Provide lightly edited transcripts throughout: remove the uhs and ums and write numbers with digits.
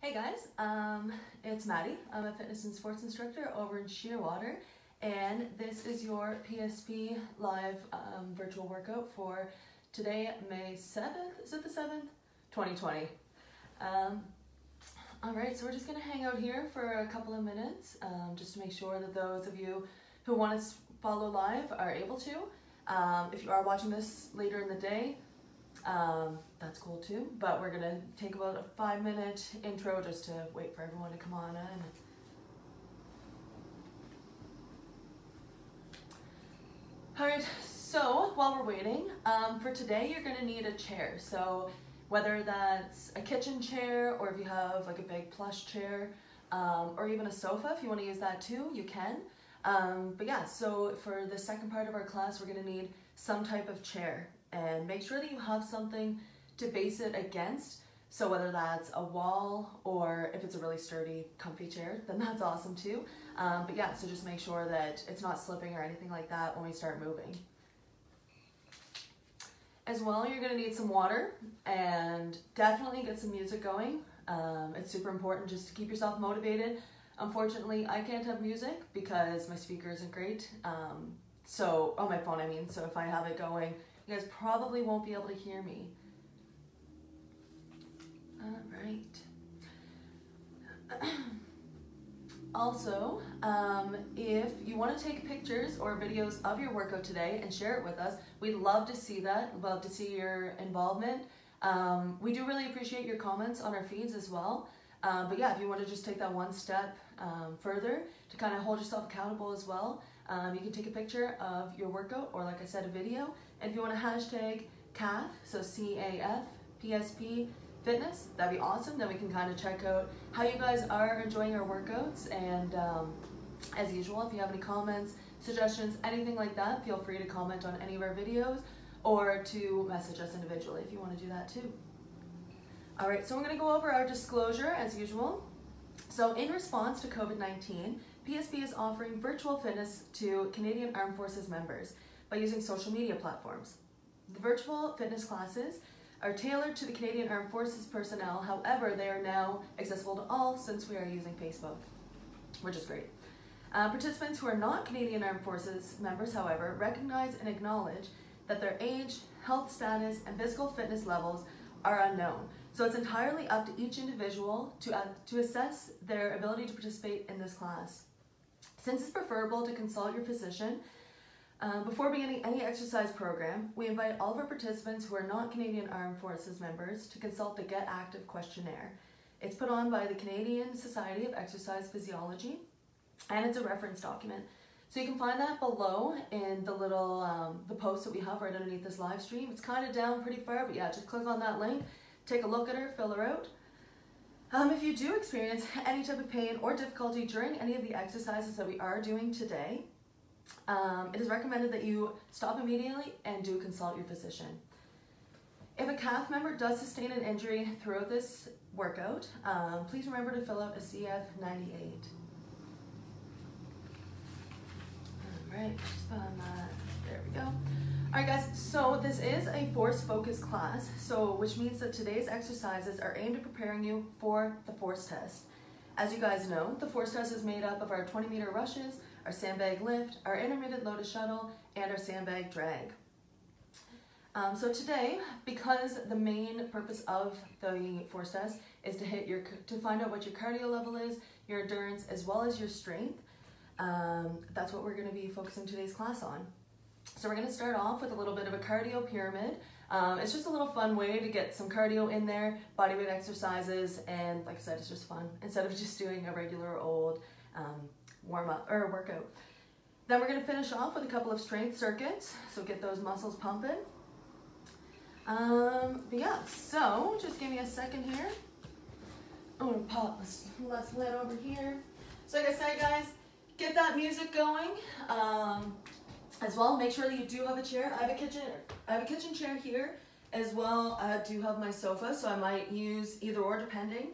Hey guys, it's Maddie. I'm a fitness and sports instructor over in Shearwater, and this is your PSP live virtual workout for today, May 7th. Is it the 7th? 2020. Alright, so we're just going to hang out here for a couple of minutes just to make sure that those of you who want to follow live are able to. If you are watching this later in the day, that's cool too, but we're gonna take about a 5-minute intro just to wait for everyone to come on in. Alright, so while we're waiting, for today you're gonna need a chair. So whether that's a kitchen chair or if you have like a big plush chair or even a sofa, if you want to use that too, you can. But yeah, so for the second part of our class, we're gonna need some type of chair. And make sure that you have something to base it against. So whether that's a wall or if it's a really sturdy, comfy chair, then that's awesome too. But yeah, so just make sure that it's not slipping or anything like that when we start moving. As well, you're gonna need some water and definitely get some music going. It's super important just to keep yourself motivated. Unfortunately, I can't have music because my speaker isn't great. So on my phone, I mean, so if I have it going, you guys probably won't be able to hear me. All right. Also, if you want to take pictures or videos of your workout today and share it with us, we'd love to see that. We'd love to see your involvement. We do really appreciate your comments on our feeds as well. But yeah, if you want to just take that one step further to kind of hold yourself accountable as well, you can take a picture of your workout or, like I said, a video. And if you want to hashtag CAF, so C-A-F, PSP Fitness, that'd be awesome. Then we can kind of check out how you guys are enjoying our workouts. And as usual, if you have any comments, suggestions, anything like that, feel free to comment on any of our videos or to message us individually if you want to do that too. All right, so we're going to go over our disclosure as usual. So in response to COVID-19, PSP is offering virtual fitness to Canadian Armed Forces members by using social media platforms. The virtual fitness classes are tailored to the Canadian Armed Forces personnel. However, they are now accessible to all since we are using Facebook, which is great. Participants who are not Canadian Armed Forces members, however, recognize and acknowledge that their age, health status, and physical fitness levels are unknown. So it's entirely up to each individual to assess their ability to participate in this class. Since it's preferable to consult your physician before beginning any exercise program, we invite all of our participants who are not Canadian Armed Forces members to consult the Get Active questionnaire. It's put on by the Canadian Society of Exercise Physiology, and it's a reference document. So you can find that below in the little the post that we have right underneath this live stream. It's kind of down pretty far, but yeah, just click on that link, take a look at her, fill her out. If you do experience any type of pain or difficulty during any of the exercises that we are doing today, it is recommended that you stop immediately and do consult your physician. If a CAF member does sustain an injury throughout this workout, please remember to fill out a CF98. Alright, just found that. There we go. Alright guys, so this is a force focused class, so which means that today's exercises are aimed at preparing you for the force test. As you guys know, the force test is made up of our 20-meter rushes, our sandbag lift, our intermittent loaded shuttle, and our sandbag drag. So today, because the main purpose of the force test is to find out what your cardio level is, your endurance, as well as your strength, that's what we're going to be focusing today's class on. So we're going to start off with a little bit of a cardio pyramid. It's just a little fun way to get some cardio in there, bodyweight exercises, and like I said, it's just fun instead of just doing a regular old warm-up or workout. Then we're going to finish off with a couple of strength circuits, so get those muscles pumping. But yeah, so just give me a second here. I'm going to pop this left leg over here. So like I said, guys, get that music going. As well, make sure that you do have a chair. I have a kitchen chair here as well. I do have my sofa, so I might use either or depending.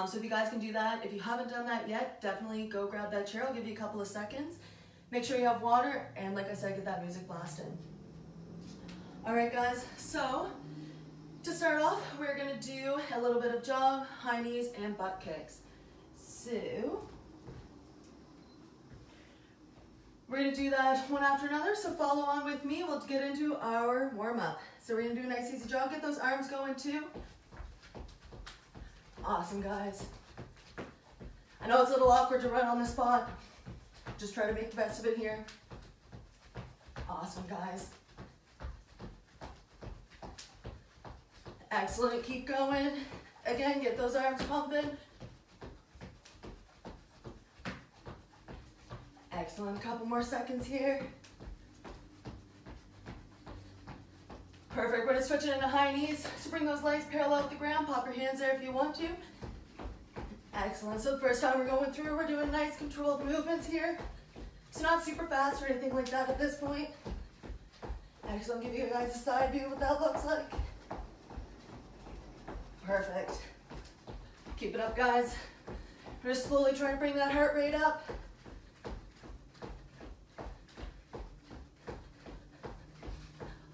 So if you guys can do that, if you haven't done that yet, definitely go grab that chair. I'll give you a couple of seconds. Make sure you have water, and like I said, get that music blasting. All right, guys, so To start off, we're gonna do a little bit of jog, high knees, and butt kicks. So, we're gonna do that one after another, so follow on with me. We'll get into our warm-up. So we're gonna do a nice easy jog, get those arms going too. Awesome, guys. I know it's a little awkward to run on the spot. Just try to make the best of it here. Awesome, guys. Excellent, keep going. Again, get those arms pumping. Excellent, a couple more seconds here. Perfect, we're gonna switch it into high knees. So bring those legs parallel with the ground, pop your hands there if you want to. Excellent, so the first time we're going through, we're doing nice controlled movements here. So not super fast or anything like that at this point. Excellent, give you guys a side view of what that looks like. Perfect. Keep it up, guys. We're just slowly trying to bring that heart rate up.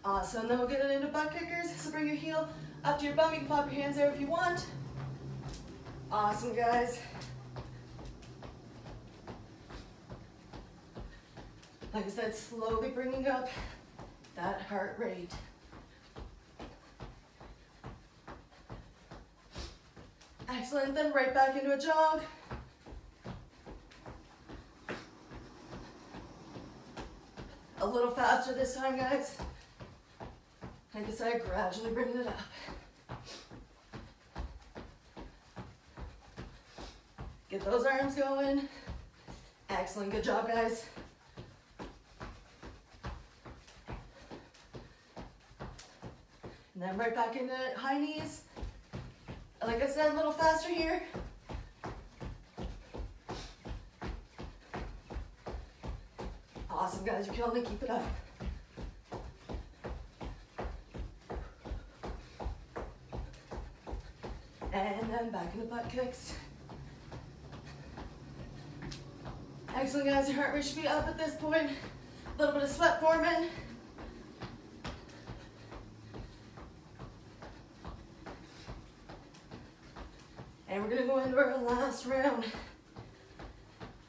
Awesome, then we'll get it into butt kickers. So bring your heel up to your bum. You can pop your hands there if you want. Awesome, guys. Like I said, slowly bringing up that heart rate. Excellent, then right back into a jog. A little faster this time, guys. Like I said, gradually bringing it up. Get those arms going. Excellent, good job, guys. And then right back into high knees. Like I said, a little faster here. Awesome, guys, you're killing it, keep it up. And then back into butt kicks. Excellent, guys, your heart rate should be up at this point. A little bit of sweat forming. And we're gonna go into our last round.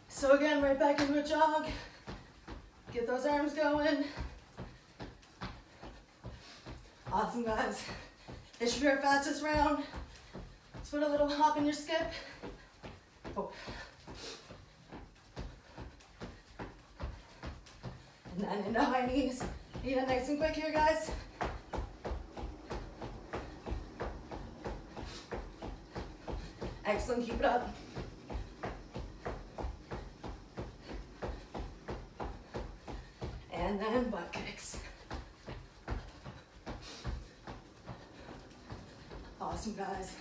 So again, right back into a jog. Get those arms going. Awesome, guys. This should be our fastest round. Let's put a little hop in your skip. Oh. And then into high knees. Get it nice and quick here, guys. Excellent, keep it up. And then butt kicks. Awesome, guys.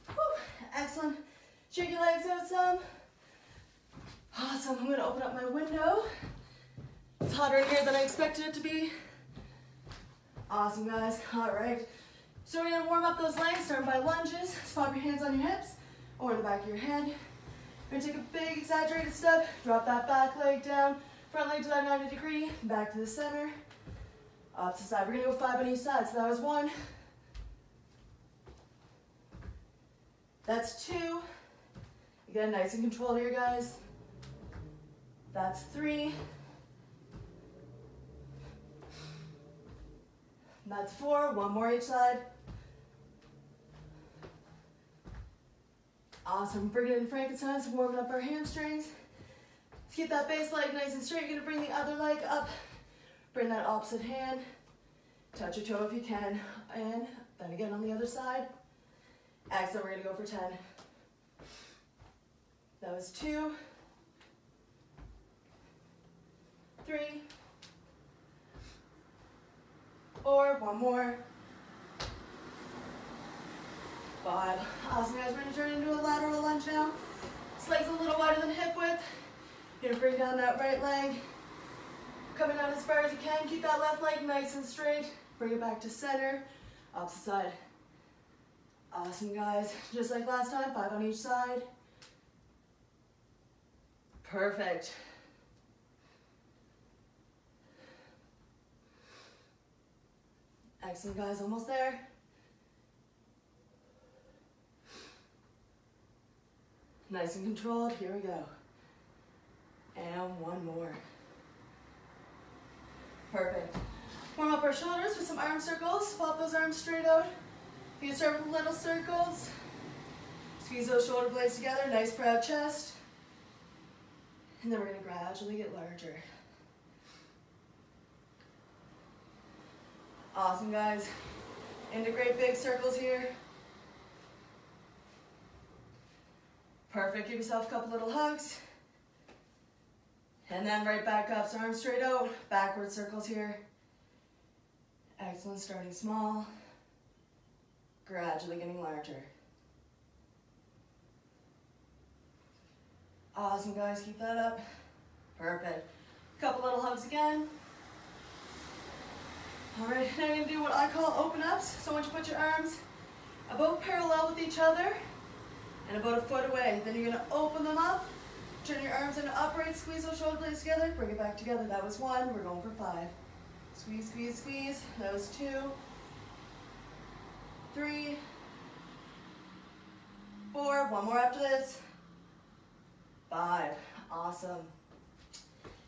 Whew, excellent. Shake your legs out some. Awesome, I'm gonna open up my window. It's hotter in here than I expected it to be. Awesome, guys. All right. So we're gonna warm up those legs, starting by lunges. Swap your hands on your hips or in the back of your head. We're gonna take a big exaggerated step, drop that back leg down, front leg to that 90 degree, back to the center, opposite side. We're gonna go 5 on each side. So that was 1. That's 2. Again, nice and controlled here, guys. That's 3. That's 4, 1 more each side. Awesome, bring it in Frankenstein, so warming up our hamstrings. Let's keep that base leg nice and straight. You're gonna bring the other leg up, bring that opposite hand, touch your toe if you can, and then again on the other side. Excellent, we're gonna go for 10. That was 2, 3, 4, 1 more, 5. Awesome, guys, we're gonna turn into a lateral lunge now. This leg's a little wider than hip width. You're gonna bring down that right leg. Coming down as far as you can. Keep that left leg nice and straight. Bring it back to center. Opposite side. Awesome, guys. Just like last time, 5 on each side. Perfect. Excellent, guys, almost there. Nice and controlled, here we go. And one more. Perfect. Warm up our shoulders with some arm circles. Pop those arms straight out. You can start with little circles. Squeeze those shoulder blades together, nice proud chest. And then we're gonna gradually get larger. Awesome, guys. Into great big circles here. Perfect, give yourself a couple little hugs. And then right back up, so arms straight out, backward circles here. Excellent, starting small, gradually getting larger. Awesome, guys, keep that up. Perfect. Couple little hugs again. All right, now I'm gonna do what I call open ups. So I want you to put your arms about parallel with each other and about a foot away. Then you're gonna open them up, turn your arms into upright, squeeze those shoulder blades together, bring it back together. That was 1, we're going for 5. Squeeze, squeeze, squeeze. That was 2, 3, 4, one more after this. 5, awesome.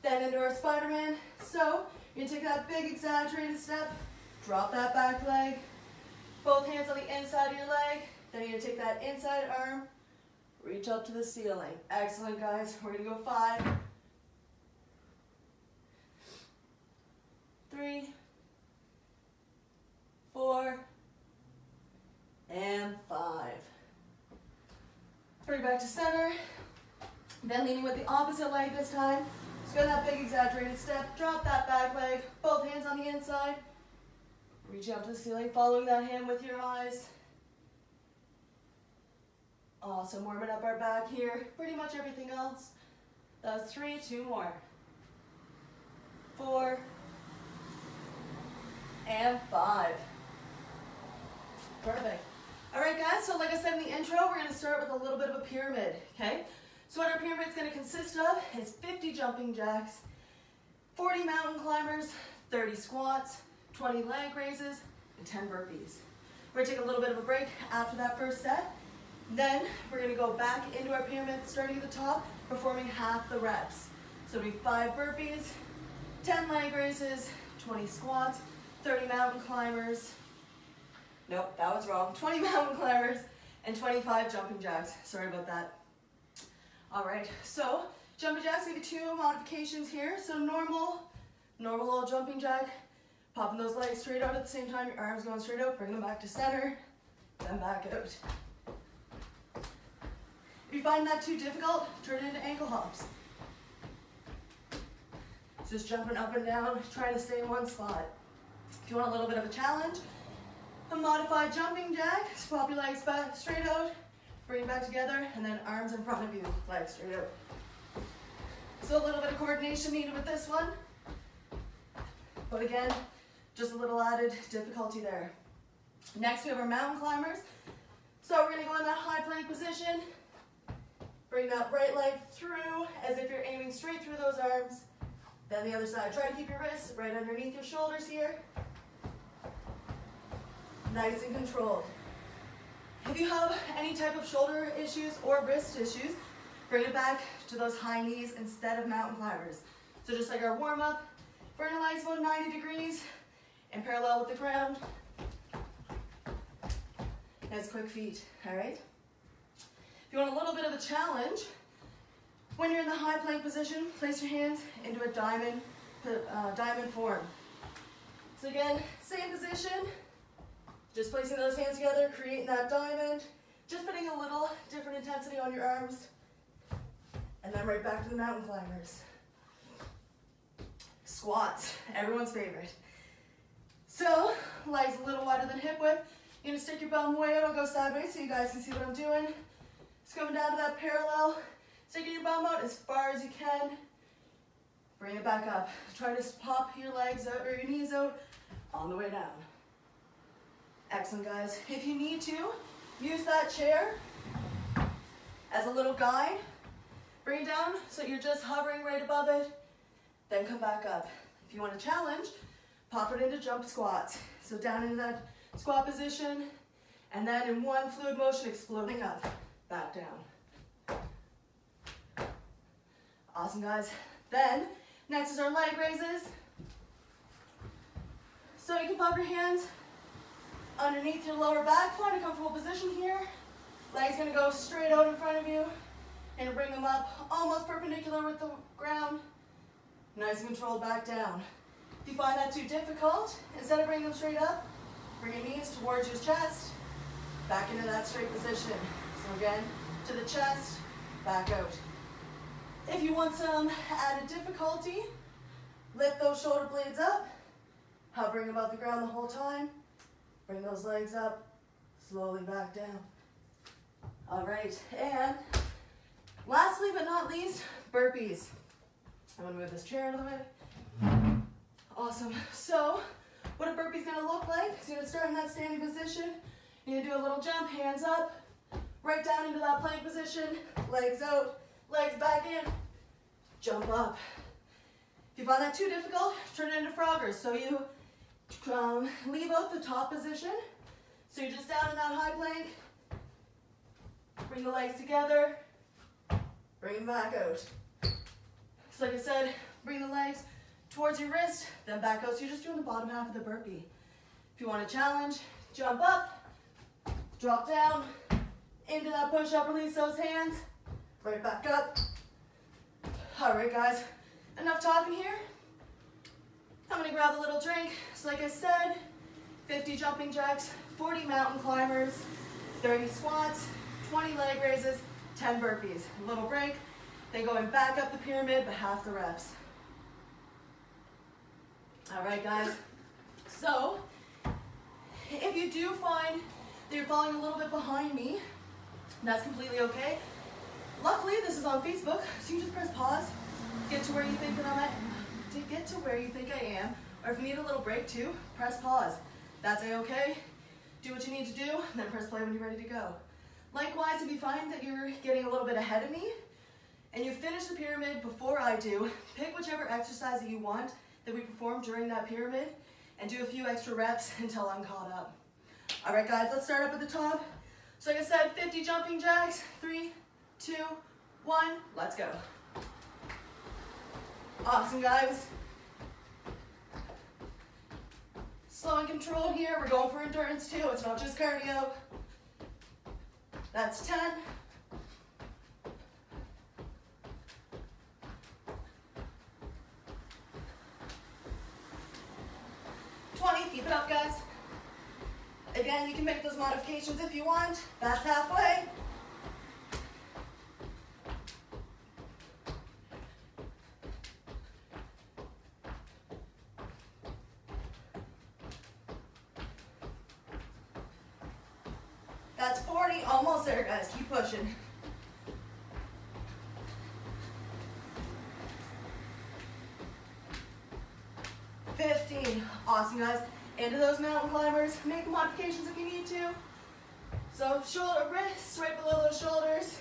Then into our Spider-Man. So you're gonna take that big exaggerated step, drop that back leg, both hands on the inside of your leg. Then you're gonna take that inside arm, reach up to the ceiling. Excellent, guys. We're gonna go 5, 3, 4, and 5. Bring it back to center. Then leaning with the opposite leg this time. Just go that big exaggerated step, drop that back leg, both hands on the inside. Reach out to the ceiling, following that hand with your eyes. Awesome, warming up our back here. Pretty much everything else. That was 3, 2 more. 4, and 5. Perfect. All right, guys, so like I said in the intro, we're gonna start with a little bit of a pyramid, okay? So what our pyramid is gonna consist of is 50 jumping jacks, 40 mountain climbers, 30 squats, 20 leg raises, and 10 burpees. We're gonna take a little bit of a break after that first set. Then we're gonna go back into our pyramid, starting at the top, performing half the reps. So it'll be 5 burpees, 10 leg raises, 20 squats, 30 mountain climbers. Nope, that was wrong. 20 mountain climbers and 25 jumping jacks. Sorry about that. All right, so jumping jacks, we have 2 modifications here. So normal old jumping jack, popping those legs straight out at the same time, your arms going straight out, bring them back to center, then back out. If you find that too difficult, turn it into ankle hops. Just jumping up and down, trying to stay in one spot. If you want a little bit of a challenge, a modified jumping jack, just pop your legs back straight out, bring it back together, and then arms in front of you, legs straight out. So a little bit of coordination needed with this one. But again, just a little added difficulty there. Next, we have our mountain climbers. So we're gonna go in that high plank position. Bring that right leg through as if you're aiming straight through those arms. Then the other side. Try to keep your wrists right underneath your shoulders here. Nice and controlled. If you have any type of shoulder issues or wrist issues, bring it back to those high knees instead of mountain climbers. So just like our warm up, bring your legs about 90 degrees and parallel with the ground. Nice quick feet, all right? If you want a little bit of a challenge, when you're in the high plank position, place your hands into a diamond form. So again, same position, just placing those hands together, creating that diamond, just putting a little different intensity on your arms, and then right back to the mountain climbers. Squats, everyone's favorite. So, legs a little wider than hip width. You're gonna stick your bum way out, I'll go sideways so you guys can see what I'm doing. Just coming down to that parallel, sticking your bum out as far as you can. Bring it back up. Try to pop your legs out or your knees out on the way down. Excellent, guys. If you need to, use that chair as a little guide. Bring it down so you're just hovering right above it, then come back up. If you want a challenge, pop it into jump squats. So down into that squat position, and then in one fluid motion, exploding up, back down. Awesome, guys. Then, next is our leg raises. So you can pop your hands underneath your lower back, find a comfortable position here. Legs gonna go straight out in front of you, and bring them up almost perpendicular with the ground. Nice and controlled back down. If you find that too difficult, instead of bringing them straight up, bring your knees towards your chest, back into that straight position. So again, to the chest, back out. If you want some added difficulty, lift those shoulder blades up, hovering above the ground the whole time. Bring those legs up, slowly back down. All right, and lastly but not least, burpees. I'm gonna move this chair out of the way. Awesome. So, what a burpee's gonna look like is you're gonna start in that standing position. You're gonna do a little jump, hands up, right down into that plank position, legs out, legs back in, jump up. If you find that too difficult, turn it into froggers. So you leave out the top position. So you're just down in that high plank, bring the legs together, bring them back out. So like I said, bring the legs towards your wrist, then back out. So you're just doing the bottom half of the burpee. If you want to challenge, jump up, drop down, into that push-up, release those hands, right back up. All right, guys, enough talking here. I'm gonna grab a little drink. So like I said, 50 jumping jacks, 40 mountain climbers, 30 squats, 20 leg raises, 10 burpees. A little break, then going back up the pyramid, but half the reps. All right, guys. So, if you do find that you're falling a little bit behind me, that's completely okay. Luckily, this is on Facebook, so you can just press pause, get to where you think that I'm at, to get to where you think I am, or if you need a little break too, press pause. That's a-okay. Do what you need to do, and then press play when you're ready to go. Likewise, if you find that you're getting a little bit ahead of me, and you finish the pyramid before I do, pick whichever exercise that you want that we perform during that pyramid, and do a few extra reps until I'm caught up. All right, guys, let's start up at the top. So like I said, 50 jumping jacks, 3, 2, 1, let's go. Awesome, guys. Slow and controlled here. We're going for endurance too. It's not just cardio. That's 10. 20, keep it up, guys. Again, you can make those modifications if you want. That's halfway. That's 40, almost there, guys. Keep pushing. Awesome, guys. Into those mountain climbers. Make modifications if you need to. So shoulder, wrists right below those shoulders.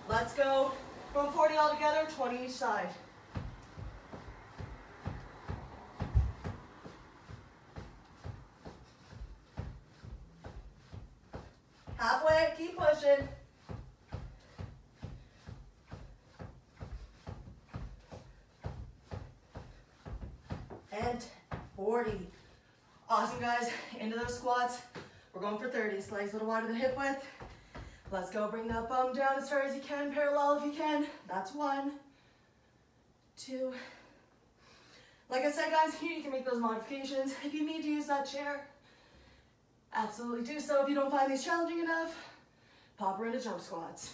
Let's go. From 40 all together, 20 each side. Halfway, keep pushing. And 40. Awesome, guys. Into those squats. We're going for 30. So legs a little wider than hip width. Let's go. Bring that bum down as far as you can. Parallel if you can. That's 1, 2. Like I said, guys, here you can make those modifications. If you need to use that chair, absolutely do so. If you don't find these challenging enough, pop her into jump squats.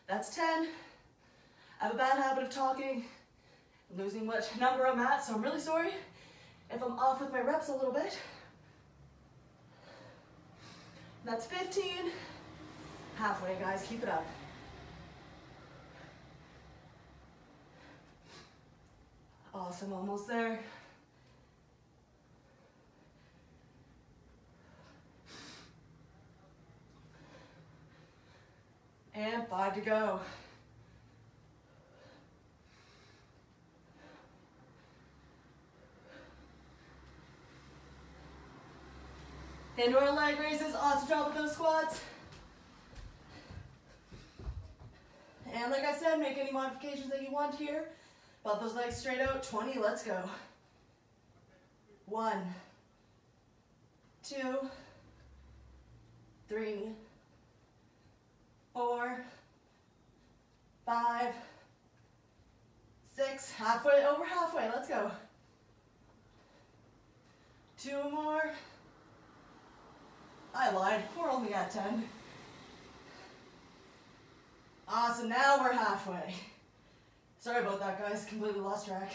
That's 10. I have a bad habit of talking and losing what number I'm at, so I'm really sorry if I'm off with my reps a little bit. That's 15. Halfway, guys, keep it up. Awesome, almost there. And 5 to go. Into our leg raises. Awesome job with those squats. And like I said, make any modifications that you want here. Belt those legs straight out. 20, let's go. 1, 2, 3, 4, 5, 6, halfway, over halfway, let's go. 2 more. I lied, we're only at 10. Awesome, now we're halfway. Sorry about that, guys, completely lost track.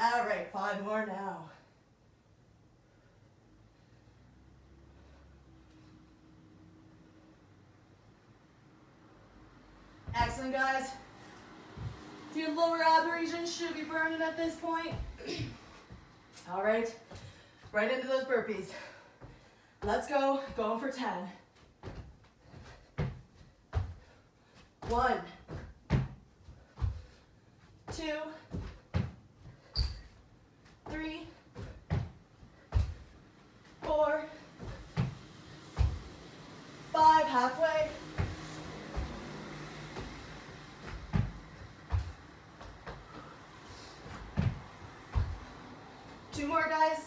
All right, 5 more now. Excellent, guys. Your lower ab region should be burning at this point. All right, right into those burpees. Let's go, going for 10. 1, 2, 3, 4, 5, halfway. 2 more, guys.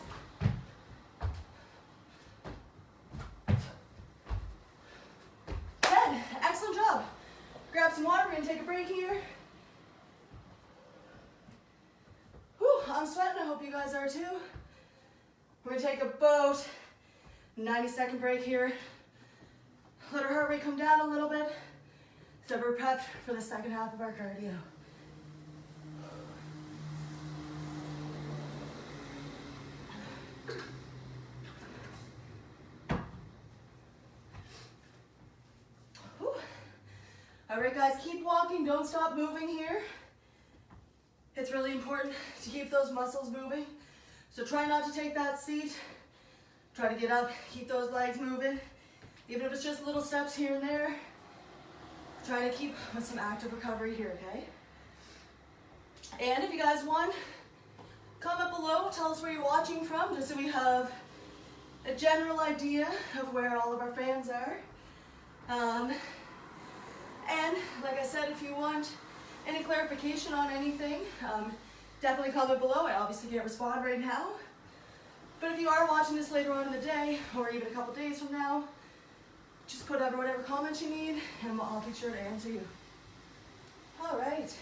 10, excellent job. Grab some water, we're gonna take a break here. Whew, I'm sweating, I hope you guys are too. We're gonna take about 90-second break here. Let our heart rate come down a little bit so we're prepped for the second half of our cardio. Whew. All right, guys, keep walking, don't stop moving here. It's really important to keep those muscles moving. So try not to take that seat. Try to get up, keep those legs moving. Even if it's just little steps here and there. Try to keep with some active recovery here, okay? And if you guys want, comment below, tell us where you're watching from, just so we have a general idea of where all of our fans are. And like I said, if you want any clarification on anything, definitely comment below. I obviously can't respond right now. But if you are watching this later on in the day, or even a couple days from now, just put over whatever comments you need, and I'll be sure to answer you. All right.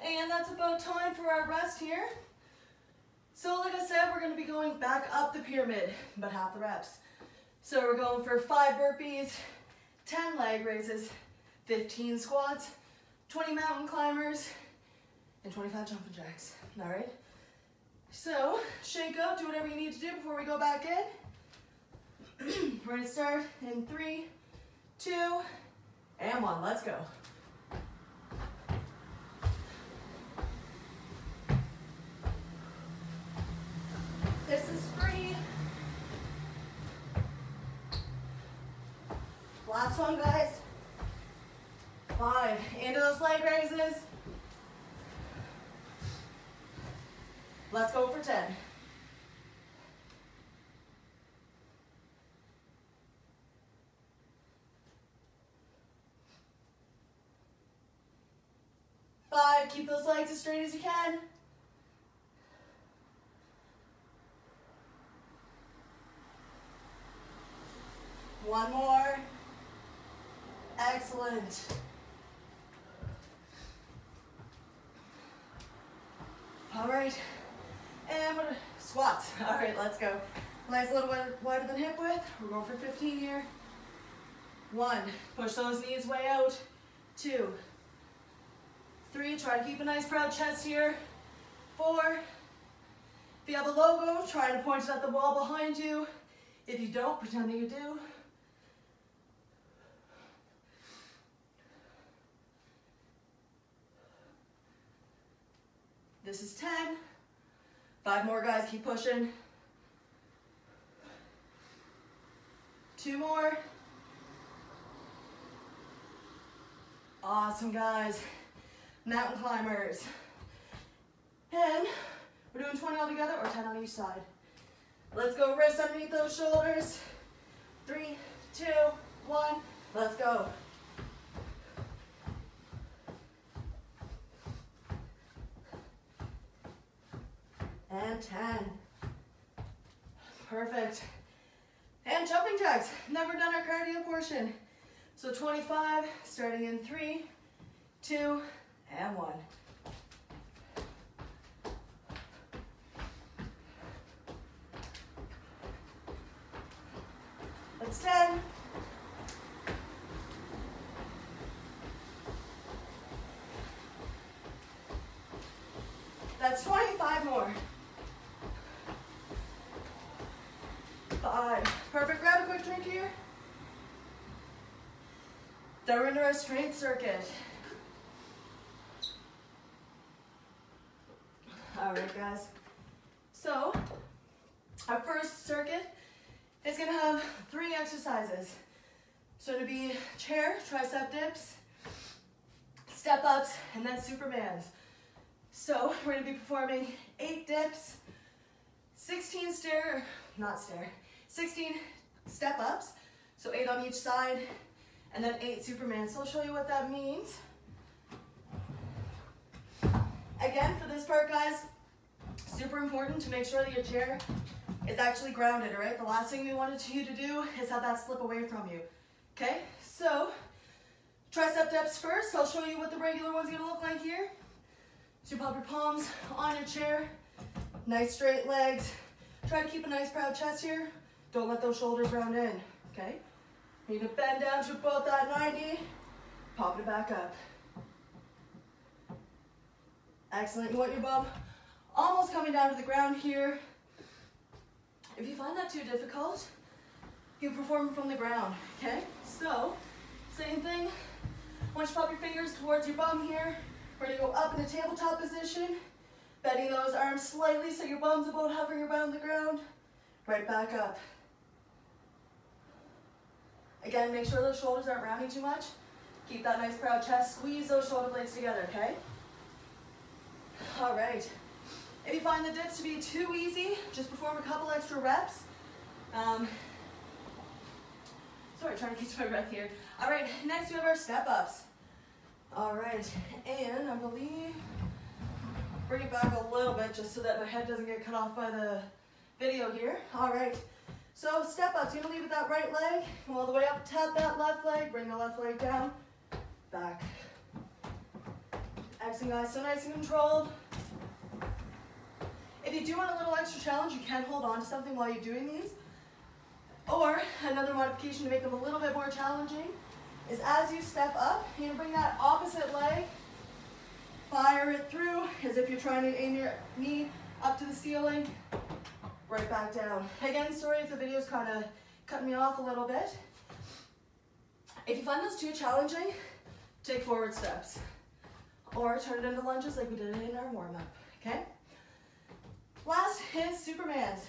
And that's about time for our rest here. So like I said, we're gonna be going back up the pyramid, but half the reps. So we're going for 5 burpees, 10 leg raises, 15 squats, 20 mountain climbers, and 25 jumping jacks, all right? So, shake up, do whatever you need to do before we go back in. We're gonna start in 3, 2, and 1, let's go. This is free. Last one, guys. 5, into those leg raises. Let's go for 10. Keep those legs as straight as you can. 1 more. Excellent. All right, and we're squats. All right, let's go. Legs a little bit wider than hip width. We're going for 15 here. 1, push those knees way out. 2, 3, try to keep a nice proud chest here. 4, if you have a logo, try to point it at the wall behind you. If you don't, pretend that you do. This is 10. 5 more, guys, keep pushing. 2 more. Awesome, guys. mountain climbers. And we're doing 20 all together or 10 on each side. Let's go, wrists underneath those shoulders. 3, 2, 1, let's go. And 10. Perfect. And jumping jacks. Never done our cardio portion. So 25, starting in 3, 2, and 1. That's 10. That's 25 more. 5. Perfect. Grab a quick drink here. Then we're into our strength circuit. All right, guys. So our first circuit is going to have 3 exercises. So it'll be chair, tricep dips, step ups, and then Supermans. So we're going to be performing 8 dips, 16 step ups, so 8 on each side, and then 8 Supermans. So I'll show you what that means. Again, for this part, guys, super important to make sure that your chair is actually grounded, all right? The last thing we wanted you to do is have that slip away from you, okay? So, tricep dips first. I'll show you what the regular one's gonna look like here. So you pop your palms on your chair, nice straight legs. Try to keep a nice proud chest here. Don't let those shoulders round in, okay? You need to bend down to about that 90, pop it back up. Excellent. You want your bum almost coming down to the ground here. If you find that too difficult, you perform from the ground, okay? So, same thing. Once you pop your fingers towards your bum here, we're gonna go up in a tabletop position, bending those arms slightly so your bum's about hovering around the ground. Right back up. Again, make sure those shoulders aren't rounding too much. Keep that nice proud chest. Squeeze those shoulder blades together, okay? All right. If you find the dips to be too easy, just perform a couple extra reps. Sorry, trying to catch my breath here. All right, next we have our step ups. All right, and I believe, bring it back a little bit just so that my head doesn't get cut off by the video here. All right, so step ups, you're gonna leave with that right leg, come all the way up, tap that left leg, bring the left leg down, back. Excellent, guys, so nice and controlled. If you do want a little extra challenge, you can hold on to something while you're doing these. Or another modification to make them a little bit more challenging is as you step up, you're gonna bring that opposite leg, fire it through as if you're trying to aim your knee up to the ceiling, right back down. Again, sorry if the video's kind of cutting me off a little bit. If you find those too challenging, take forward steps. Or turn it into lunges like we did in our warm-up, okay? Last is Supermans.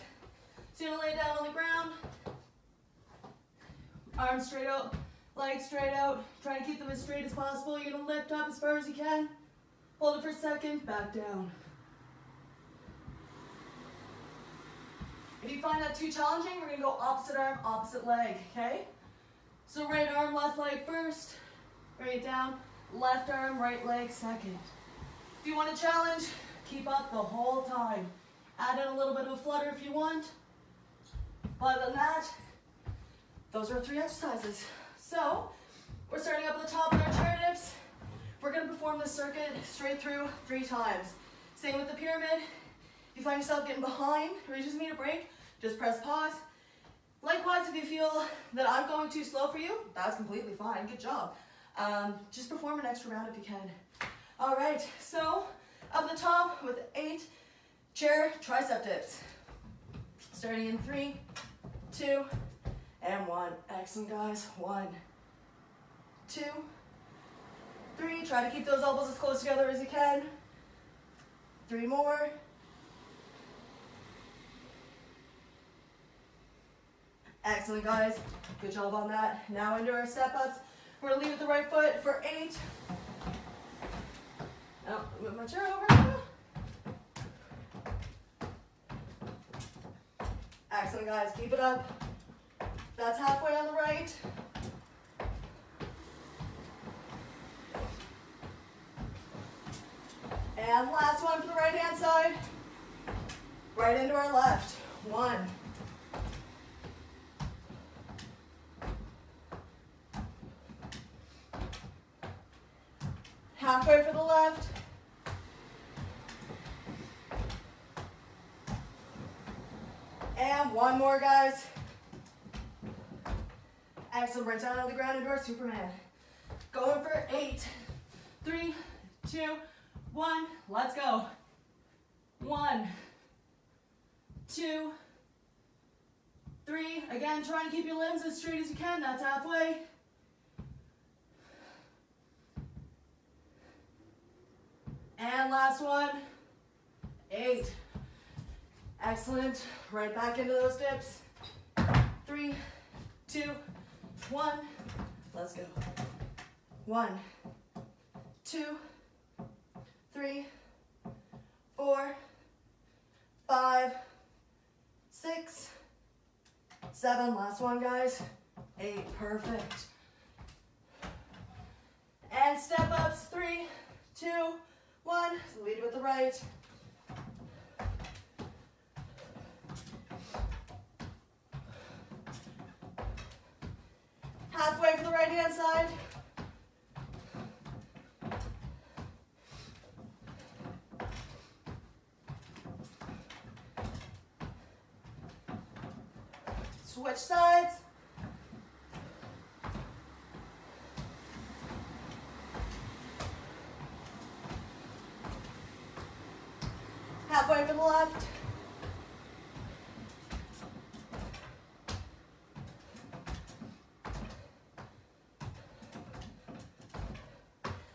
So you're gonna lay down on the ground, arms straight out, legs straight out, try to keep them as straight as possible. You're gonna lift up as far as you can, hold it for a second, back down. If you find that too challenging, we're gonna go opposite arm, opposite leg, okay? So right arm, left leg first, bring it down, left arm, right leg second. If you want to challenge, keep up the whole time. Add in a little bit of a flutter if you want. Other than that, those are 3 exercises. So, we're starting up at the top with our chair dips. We're going to perform this circuit straight through 3 times. Same with the pyramid. If you find yourself getting behind or you just need a break, just press pause. Likewise, if you feel that I'm going too slow for you, that's completely fine. Good job. Just perform an extra round if you can. All right, so up the top with 8 chair tricep dips. Starting in 3, 2, and 1. Excellent, guys. 1, 2, 3. Try to keep those elbows as close together as you can. 3 more. Excellent, guys. Good job on that. Now into our step ups. We're gonna lead with the right foot for 8. Oh, move my chair over. Excellent, guys. Keep it up. That's halfway on the right. And last one for the right hand side. Right into our left. 1. Halfway for the left. And one more, guys. Excellent. Right down on the ground into our Superman. Going for 8. 3, 2, 1. Let's go. 1, 2, 3. Again, try and keep your limbs as straight as you can. That's halfway. And last one. 8. Excellent. Right back into those dips. 3, 2, 1. Let's go. 1, 2, 3, 4, 5, 6, 7. Last one, guys. 8. Perfect. And step ups. 3, 2, 1. So lead with the right. Halfway for the right hand side. Switch sides. Halfway for the left.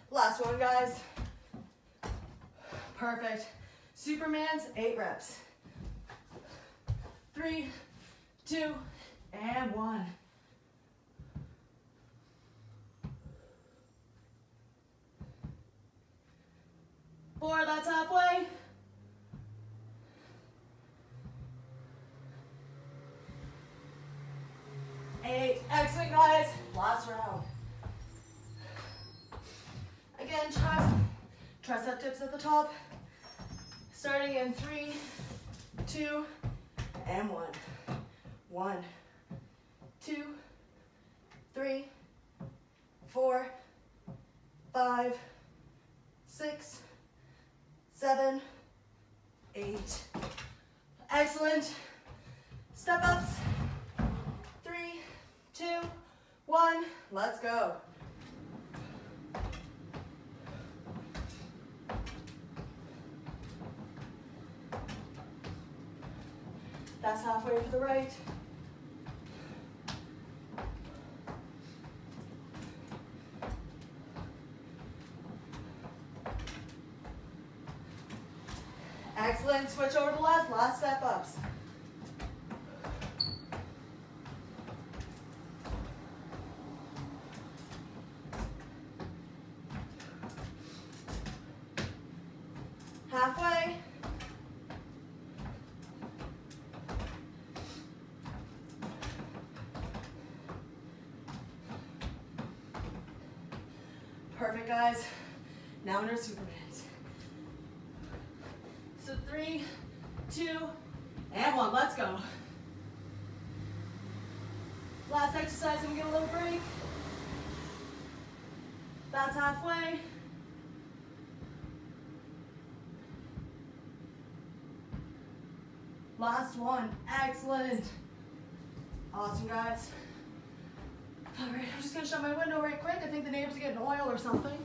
Last one, guys. Perfect. Superman's 8 reps. 3, 2, and 1. Four, that's halfway. 8. Excellent, guys. Last round. Again, tricep dips at the top. Starting in 3, 2, and 1. 1, 2, 3, 4, 5, 6, 7, 8. Excellent. Step ups. 3, 2, 1. Let's go. That's halfway to the right. Excellent. Switch over to the left. Last step ups. Halfway. Perfect, guys. Now in our Supermans. So 3, 2, and 1. Let's go. Last exercise, and we get a little break. That's halfway. Last one. Excellent. Awesome, guys. All right, I'm just gonna shut my window right quick. I think the neighbors are getting oil or something.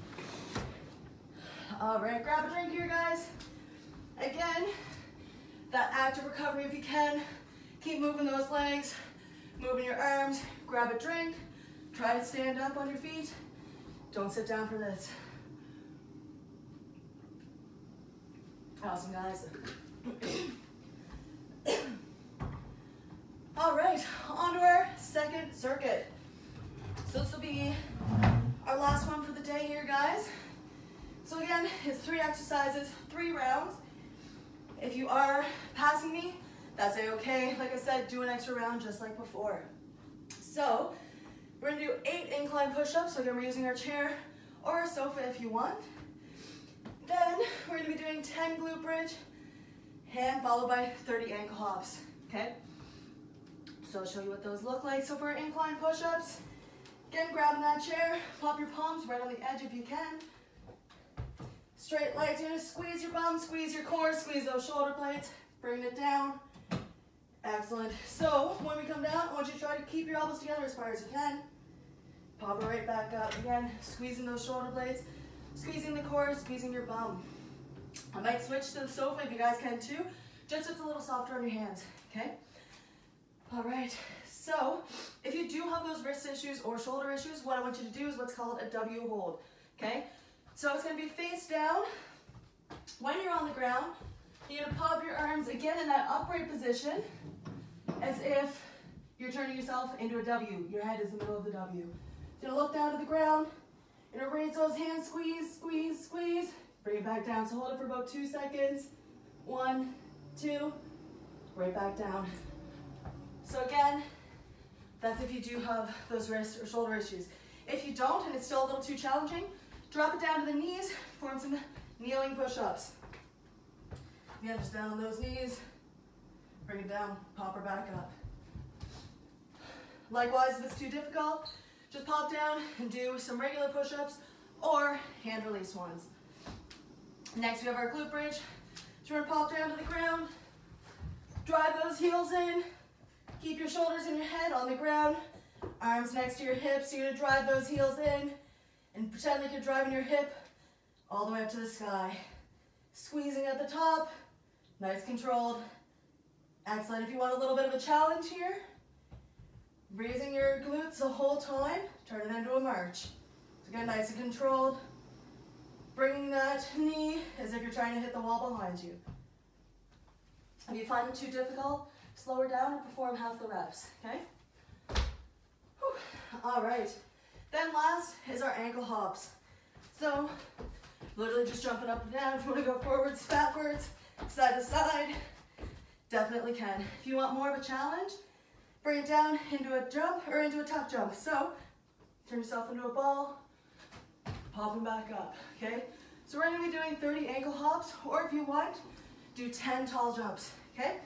All right, grab a drink here, guys. Again, that active recovery if you can. Keep moving those legs, moving your arms. Grab a drink. Try to stand up on your feet. Don't sit down for this. Awesome, guys. All right, on to our second circuit. So this will be our last one for the day here, guys. So again, again is 3 exercises, 3 rounds. If you are passing me, that's a-okay. Like I said, do an extra round just like before. So we're gonna do 8 incline push-ups. So again, we're using our chair or our sofa if you want. Then we're gonna be doing 10 glute bridge and followed by 30 ankle hops, okay? So I'll show you what those look like. So for our incline push-ups, again, grabbing that chair, pop your palms right on the edge if you can. Straight legs, you're gonna squeeze your bum, squeeze your core, squeeze those shoulder blades, bring it down. Excellent. So when we come down, I want you to try to keep your elbows together as far as you can. Pop it right back up. Again, squeezing those shoulder blades, squeezing the core, squeezing your bum. I might switch to the sofa if you guys can too, just so it's a little softer on your hands, okay? All right, so if you do have those wrist issues or shoulder issues, what I want you to do is what's called a W hold, okay? So it's gonna be face down. When you're on the ground, you're gonna pop your arms again in that upright position as if you're turning yourself into a W. Your head is the middle of the W. You're gonna look down to the ground, you're gonna raise those hands, squeeze, squeeze, squeeze. Bring it back down, so hold it for about 2 seconds. 1, 2, right back down. So again, that's if you do have those wrist or shoulder issues. If you don't, and it's still a little too challenging, drop it down to the knees, form some kneeling push-ups. Again, just down on those knees, bring it down, pop her back up. Likewise, if it's too difficult, just pop down and do some regular push-ups or hand release ones. Next, we have our glute bridge. So we're gonna pop down to the ground, drive those heels in, keep your shoulders and your head on the ground, arms next to your hips. You're gonna drive those heels in and pretend like you're driving your hip all the way up to the sky. Squeezing at the top, nice controlled. Excellent. If you want a little bit of a challenge here, raising your glutes the whole time, turn it into a march. So again, nice and controlled. Bringing that knee as if you're trying to hit the wall behind you. If you find it too difficult, slow her down or perform half the reps, okay? Whew. All right. Then last is our ankle hops. So literally just jumping up and down. If you want to go forwards, backwards, side to side, definitely can. If you want more of a challenge, bring it down into a jump or into a tuck jump. So turn yourself into a ball, pop them back up, okay? So we're gonna be doing 30 ankle hops, or if you want, do 10 tall jumps, okay?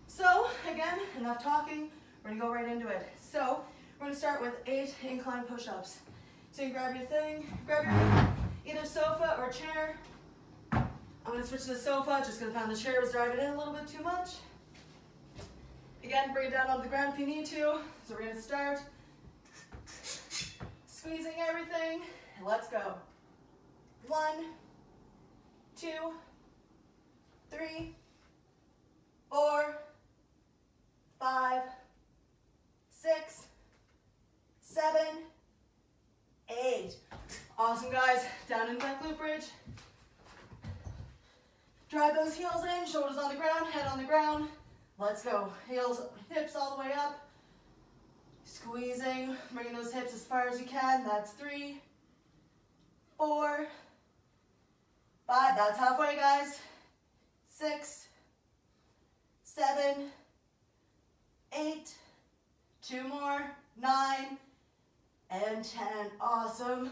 So again, enough talking, we're gonna go right into it. So we're gonna start with 8 incline push-ups. So you grab your thing, grab your either sofa or chair. I'm gonna switch to the sofa, just gonna find the chair was driving in a little bit too much. Again, bring it down onto the ground if you need to. So we're gonna start squeezing everything. Let's go. 1, 2, 3, 4, 5, 6, 7, 8. Awesome, guys. Down into that glute bridge. Drive those heels in, shoulders on the ground, head on the ground. Let's go. Heels, hips all the way up. Squeezing, bringing those hips as far as you can. That's 3, 4, 5, that's halfway, guys. 6, 7, 8, 2 more, 9, and 10. Awesome.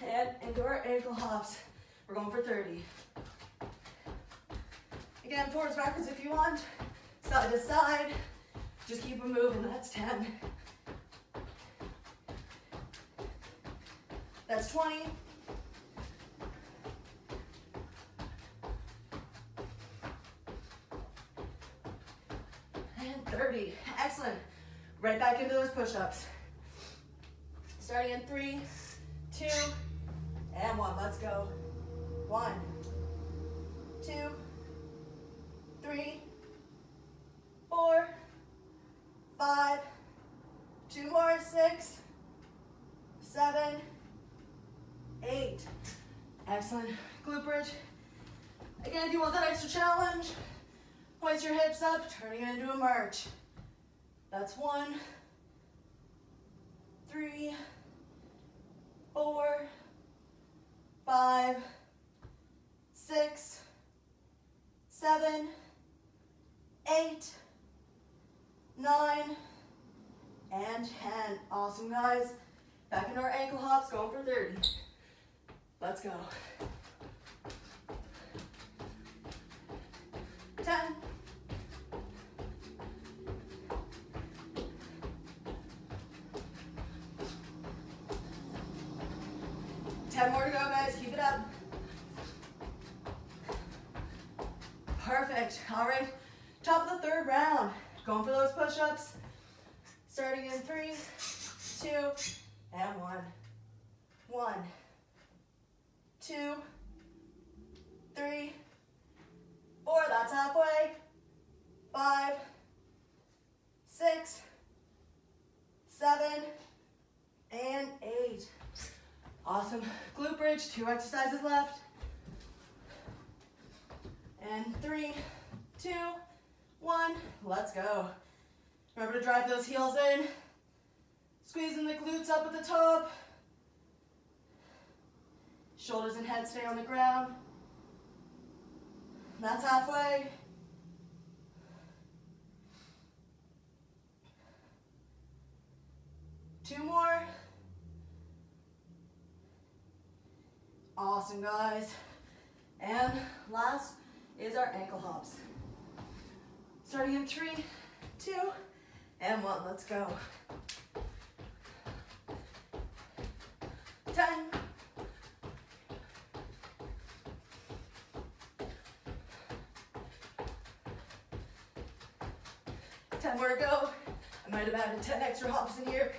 And into our ankle hops. We're going for 30. Again, forwards, backwards if you want. Side to side. Just keep them moving. That's 10. That's 20. And 30. Excellent. Right back into those push-ups. Starting in 3, 2, and 1. Let's go. 1, 2, 3, 4, 5, 2 more, 6, 7, 8. Excellent. Glute bridge. Again, if you want that extra challenge, hoist your hips up, turning it into a march. That's 1, 3, 4, 5, 6, 7, 8, 9, and 10. Awesome, guys. Back into our ankle hops, going for 30. Let's go. 10. 10 more to go, guys. Keep it up. Perfect. All right. Top of the third round. Going for those push-ups. Starting in 3, 2, and 1. 1, 2, 3, 4. That's halfway. 5, 6, 7, and 8. Awesome. Glute bridge, 2 exercises left. And 3, 2, 1. Let's go. Remember to drive those heels in. Squeezing the glutes up at the top. Shoulders and head stay on the ground. That's halfway. Two more. Awesome, guys. And last is our ankle hops. Starting in 3, 2, and 1. Let's go. 10. 10 more to go. I might have added 10 extra hops in here.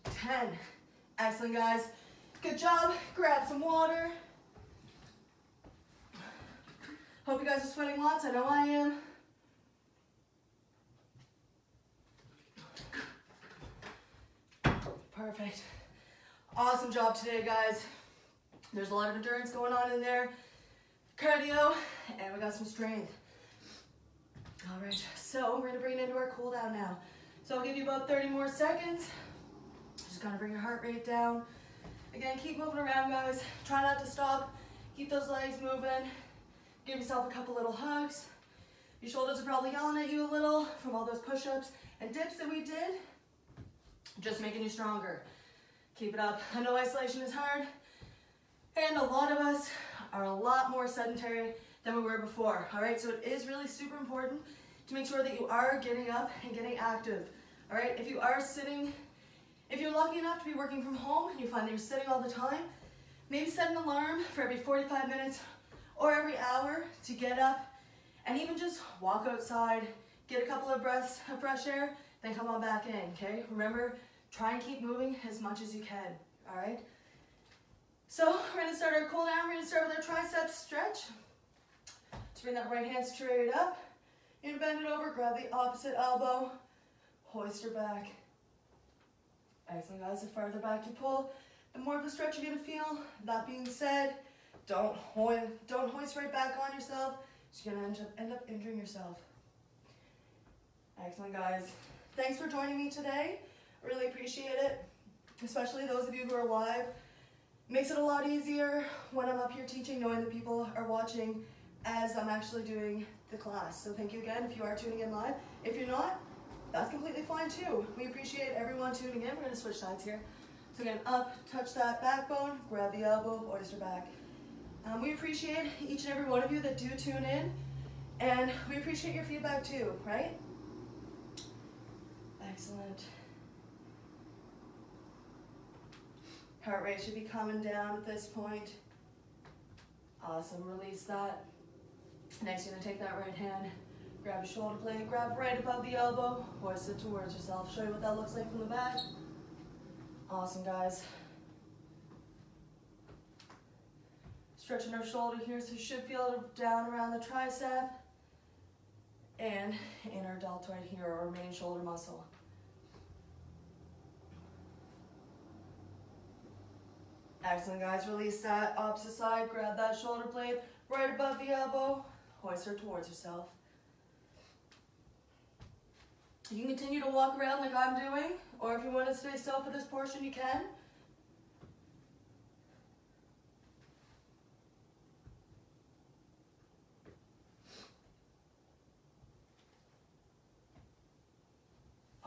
10. Excellent, guys. Good job. Grab some water. Hope you guys are sweating lots. I know I am. Perfect. Awesome job today, guys. There's a lot of endurance going on in there. Cardio, and we got some strength. All right, so we're gonna bring it into our cool down now. So I'll give you about 30 more seconds. Just gonna bring your heart rate down. Again, keep moving around, guys. Try not to stop. Keep those legs moving. Give yourself a couple little hugs. Your shoulders are probably yelling at you a little from all those push-ups and dips that we did. Just making you stronger. Keep it up. I know isolation is hard, and a lot of us are a lot more sedentary than we were before. All right, so it is really super important to make sure that you are getting up and getting active. All right, if you are sitting, if you're lucky enough to be working from home and you find that you're sitting all the time, maybe set an alarm for every 45 minutes or every hour to get up and even just walk outside, get a couple of breaths of fresh air, then come on back in, okay? Remember, try and keep moving as much as you can, all right? So we're gonna start our cool down. We're gonna start with our tricep stretch. Just bring that right hand straight up. You're gonna bend it over, grab the opposite elbow, hoist her back. Excellent, guys. The farther back you pull, the more of a stretch you're gonna feel. That being said, don't hoist right back on yourself. You're gonna end up injuring yourself. Excellent, guys. Thanks for joining me today. Really appreciate it, especially those of you who are live. Makes it a lot easier when I'm up here teaching, knowing that people are watching as I'm actually doing the class. So thank you again if you are tuning in live. If you're not, that's completely fine too. We appreciate everyone tuning in. We're gonna switch sides here. So again, up, touch that backbone, grab the elbow, hoist your back. We appreciate each and every one of you that do tune in, and we appreciate your feedback too, right? Excellent. Heart rate should be coming down at this point. Awesome, release that. Next, you're gonna take that right hand, grab your shoulder blade, grab right above the elbow, hoist it towards yourself. Show you what that looks like from the back. Awesome, guys. Stretching our shoulder here, so you should feel it down around the tricep and in our deltoid here, our main shoulder muscle. Excellent, guys. Release that. Opposite side, grab that shoulder blade right above the elbow, hoist her towards yourself. You can continue to walk around like I'm doing, or if you want to stay still for this portion, you can.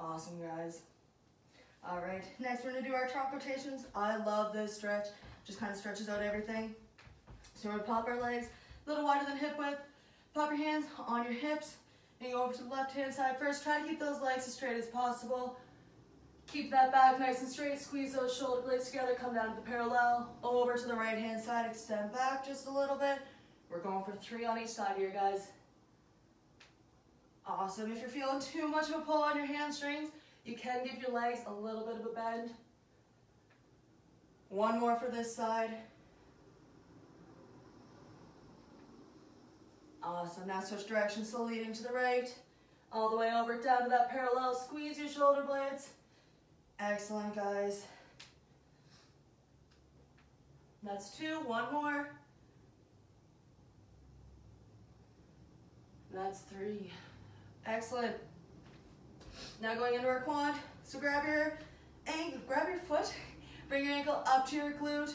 Awesome, guys. All right, next we're gonna do our trunk rotations. I love this stretch. Just kind of stretches out everything. So we're gonna pop our legs a little wider than hip width. Pop your hands on your hips and you go over to the left-hand side first. Try to keep those legs as straight as possible. Keep that back nice and straight. Squeeze those shoulder blades together. Come down to the parallel. Over to the right-hand side. Extend back just a little bit. We're going for 3 on each side here, guys. Awesome. If you're feeling too much of a pull on your hamstrings, you can give your legs a little bit of a bend. 1 more for this side. Awesome. Now switch direction, so leading to the right. All the way over, down to that parallel. Squeeze your shoulder blades. Excellent, guys. That's 2. 1 more. That's 3. Excellent. Now going into our quad. So grab your foot, bring your ankle up to your glute.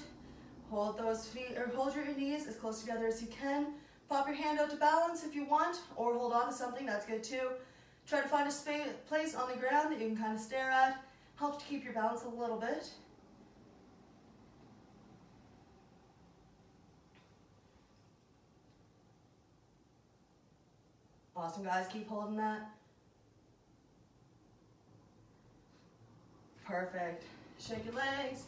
Hold those feet, or hold your knees as close together as you can. Pop your hand out to balance if you want, or hold on to something, that's good too. Try to find a place on the ground that you can kind of stare at. Helps to keep your balance a little bit. Awesome, guys, keep holding that. Perfect. Shake your legs,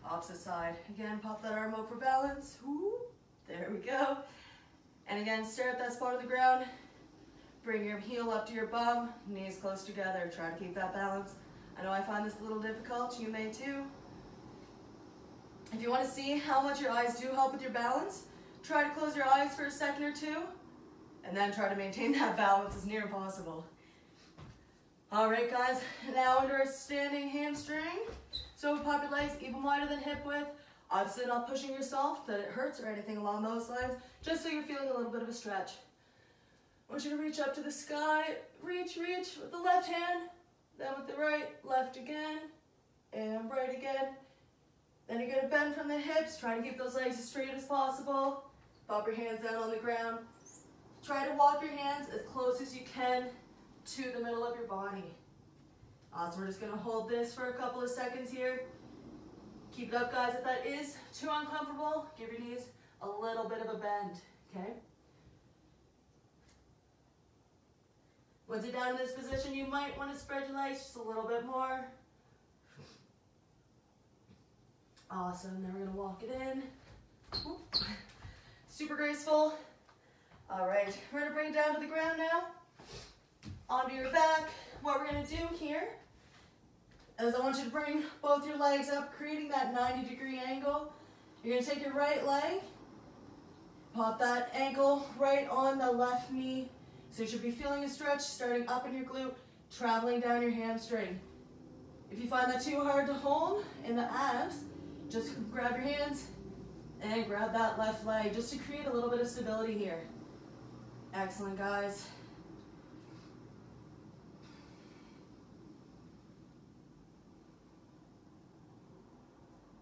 opposite side. Again, pop that arm out for balance. Woo. There we go. And again, stare at that spot of the ground. Bring your heel up to your bum, knees close together. Try to keep that balance. I know I find this a little difficult, you may too. If you want to see how much your eyes do help with your balance, try to close your eyes for a second or 2, and then try to maintain that balance as near possible. All right, guys, now under a standing hamstring. So pop your legs even wider than hip width. Obviously not pushing yourself that it hurts or anything along those lines, just so you're feeling a little bit of a stretch. I want you to reach up to the sky. Reach with the left hand, then with the right, left again, and right again. Then you're gonna bend from the hips. Try to keep those legs as straight as possible. Pop your hands down on the ground. Try to walk your hands as close as you can to the middle of your body. Awesome, we're just gonna hold this for a couple of seconds here. Keep it up, guys. If that is too uncomfortable, give your knees a little bit of a bend, okay? Once you're down in this position, you might want to spread your legs just a little bit more. Awesome, then we're gonna walk it in. Whoop. Super graceful. All right, we're gonna bring it down to the ground now. Onto your back. What we're gonna do here is I want you to bring both your legs up, creating that 90-degree angle. You're gonna take your right leg, pop that ankle right on the left knee. So you should be feeling a stretch starting up in your glute, traveling down your hamstring. If you find that too hard to hold in the abs, just grab your hands and grab that left leg just to create a little bit of stability here. Excellent, guys.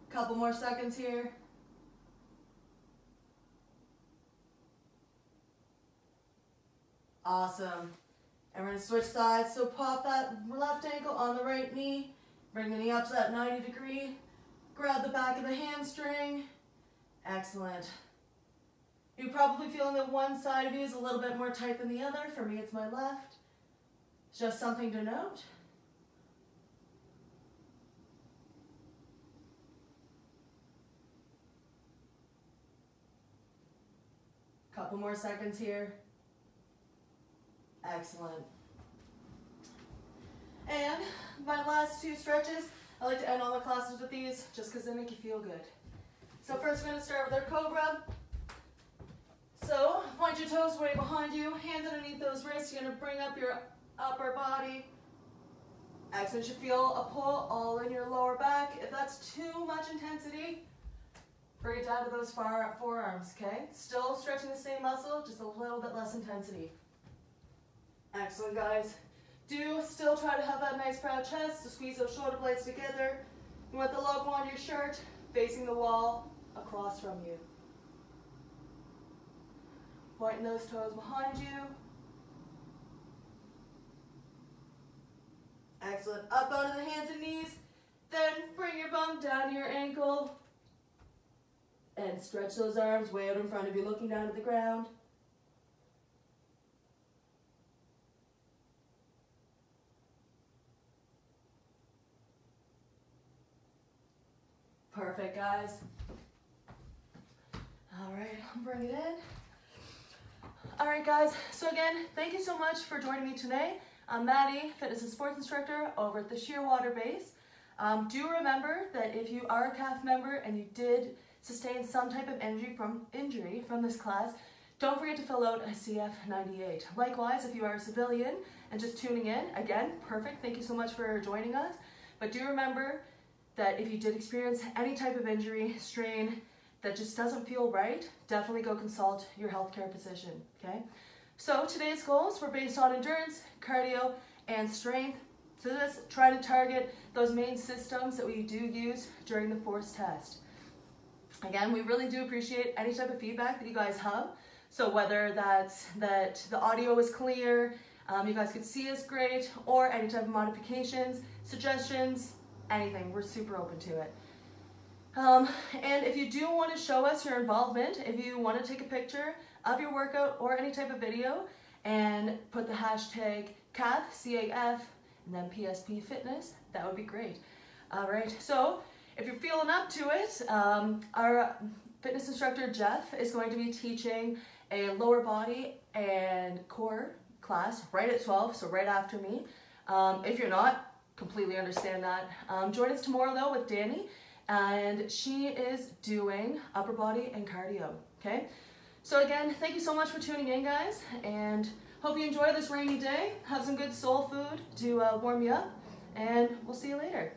Couple more seconds here. Awesome. And we're gonna switch sides. So pop that left ankle on the right knee. Bring the knee up to that 90-degree. Grab the back of the hamstring. Excellent. You're probably feeling that one side of you is a little bit more tight than the other. For me, it's my left. Just something to note. Couple more seconds here. Excellent. And my last 2 stretches, I like to end all my classes with these just because they make you feel good. So first we're going to start with our cobra. So point your toes way behind you, hands underneath those wrists. You're going to bring up your upper body. Excellent. You should feel a pull all in your lower back. If that's too much intensity, bring it down to those forearms, okay? Still stretching the same muscle, just a little bit less intensity. Excellent, guys. Do still try to have that nice proud chest, so squeeze those shoulder blades together. You want the logo on your shirt facing the wall across from you. Pointing those toes behind you. Nice lift up onto the hands and knees. Then bring your bum down to your ankle. And stretch those arms way out in front of you, looking down at the ground. Perfect, guys. All right, bring it in. All right, guys, so again, thank you so much for joining me today. I'm Maddie, fitness and sports instructor over at the Shearwater Base. Do remember that if you are a CAF member and you did sustain some type of injury from this class, don't forget to fill out a CF98. Likewise, if you are a civilian and just tuning in, again, perfect, thank you so much for joining us. But do remember that if you did experience any type of injury, strain, that just doesn't feel right, definitely go consult your healthcare physician, okay? So today's goals were based on endurance, cardio, and strength. So just try to target those main systems that we do use during the force test. Again, we really do appreciate any type of feedback that you guys have. So whether that's that the audio is clear, you guys could see us great, or any type of modifications, suggestions, anything, we're super open to it. And if you do want to show us your involvement, if you want to take a picture of your workout or any type of video and put the hashtag CAF, C-A-F, and then PSP Fitness, that would be great. All right, so if you're feeling up to it, our fitness instructor, Jeff, is going to be teaching a lower body and core class right at 12, so right after me. If you're not, completely understand that. Join us tomorrow though with Danny, and she is doing upper body and cardio, okay? So again, thank you so much for tuning in, guys, and hope you enjoy this rainy day. Have some good soul food to warm you up, and we'll see you later.